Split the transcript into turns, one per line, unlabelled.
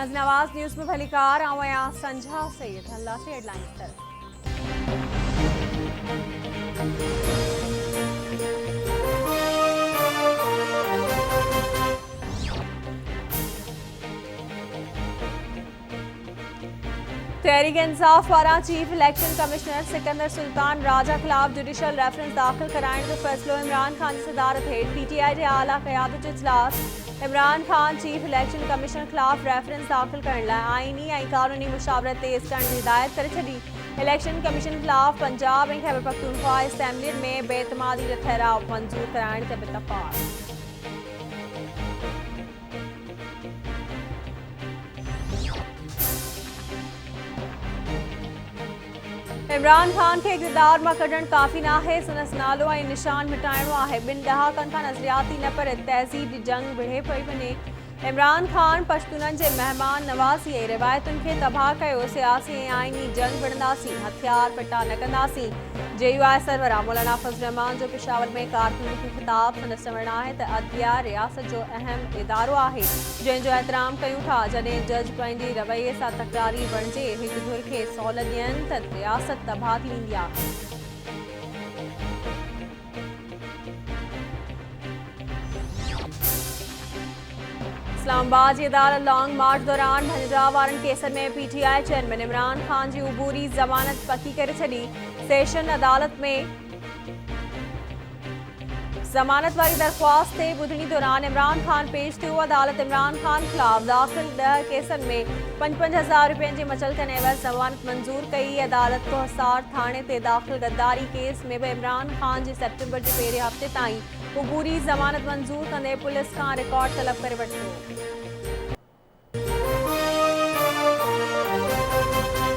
नाज़रीन आवाज़ न्यूज़ में भलीकार आवाया संझा सैयद अल्लाह से हेडलाइंस तरफ। तहरीक इंसाफ पारां chief election commissioner Sikandar Sultan Raja खिलाफ जुडिशल रेफरेंस दाखिल कराइण जो फ़ैसिलो इमरान खान की सदारत हेठ पीटीआई के आला क़यादत जो इजलास। Imran Khan chief election commissioner खिलाफ रेफरेंस दाखिल करण लाइ आईनी और कानूनी मुशावरत तेज़ करण की हिदायत करे छॾी। इलेक्शन कमीशन खिलाफ पंजाब और खैबर पख्तूनख्वा असेंबली में बेतमादी जो ठहराव मंजूर कराइण ते इतफ़ाक़। इमरान खान के इक़्तिदार में कढण काफ़ी ना है, संदस नालो और निशान मिटाइणो है। 2 दहाकन का नज़रियाती न पर तहज़ीब की जंग विढ़े पई वञे। इमरान खान पश्तूनन के मेहमान नवाज़ी ऐं रिवायतुन के तबाह कयो। सियासी और आईनी जंग विढ़ंदासीं, हथियार फिटा न कंदासीं। JUI सरबराह मौलाना फजल रहमान जो पेशावर में कारकुनन को खिताब संदस चवणु है त अदलिया रियासत जो अहम इदारो है जंहिंजो एहतराम कयूं था। जॾहिं जज पंहिंजे रवैये सां तकरारी बणिजे हिक धुर खे सहूलियत ॾियनि त रियासत तबाह थी वेंदी आहे। इस्लामाबाद की अदालत लॉन्ग मार्च दौरान भंजा वारनि केसनि में PTI चेयरमैन इमरान खान की उबूरी ज़मानत पकी करे छॾी। सेशन अदालत में ज़मानत वारी दरख्वास्त ते ॿुधणी दौरान इमरान खान पेश थियो। अदालत इमरान खान खिलाफ दाख़िल 10 केसनि में 5-5 हज़ार रुपयनि जी मचलकनि एवज़ ज़मानत मंजूर कई। अदालत को हिसार थाने ते दाख़िल गद्दारी केस में भी इमरान खान जी सेप्टेंबर के पहिरें हफ़्ते ताईं उबूरी ज़मानत मंजूर कंदे पुलिस का रिकॉर्ड तलब करे वरितो।